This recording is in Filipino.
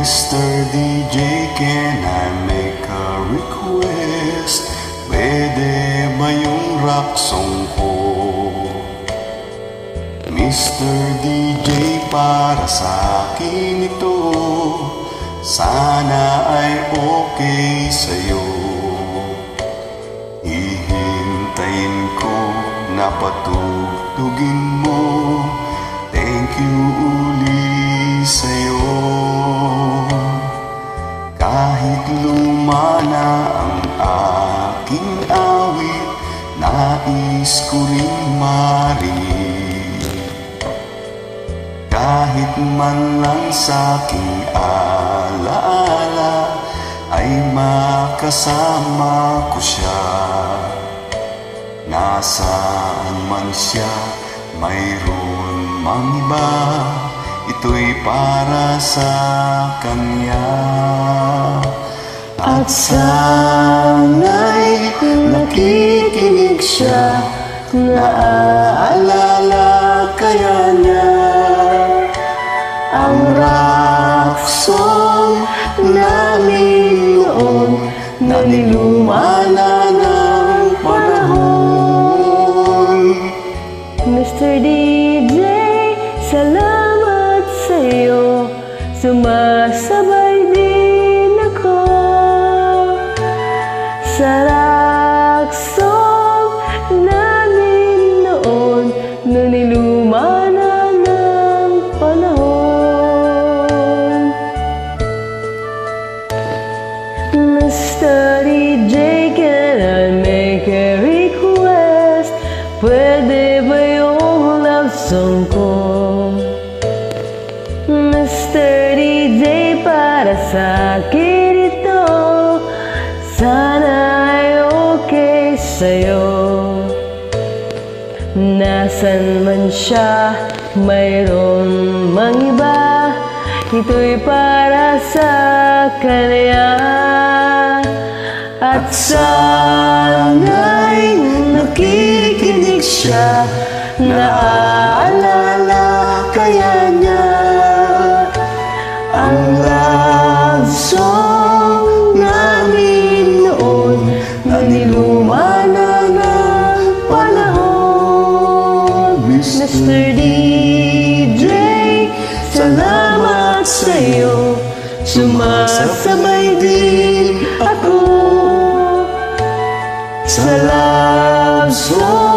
Mr. DJ, can I make a request? Pwede ba yung rock song ko? Mr. DJ, para sa akin ito, sana ay okay sa'yo. Hihintayin ko na patugtugin mo. Thank you uli sa'yo. Kahit luma na ang aking awit, nais ko rin marinig. Kahit man lang sa'king alaala, ay makasama ko siya. Nasaan man siya, mayroon mang iba, ito'y para sa kanya. At sana'y nakikinig siya, naaalala kaya niya ang rock song namin noon na niluma na ng panahon. Mr. DJ, salamat sa'yo, sumasabay din ako sa rock song namin noon na niluma na ng panahon. Mr. DJ, can I make a request? Pwede ba yung love song ko? Mr. DJ, para sa akin ito, sana ay okay sa'yo. Nasaan man siya, mayroon mang iba, ito'y para sa kanya. At sana'y nakikinig siya, naaalala kaya niya ang love song namin noon na niluma na ng panahon. Mr. DJ, salamat sa'yo, sumasabay din ako sa love song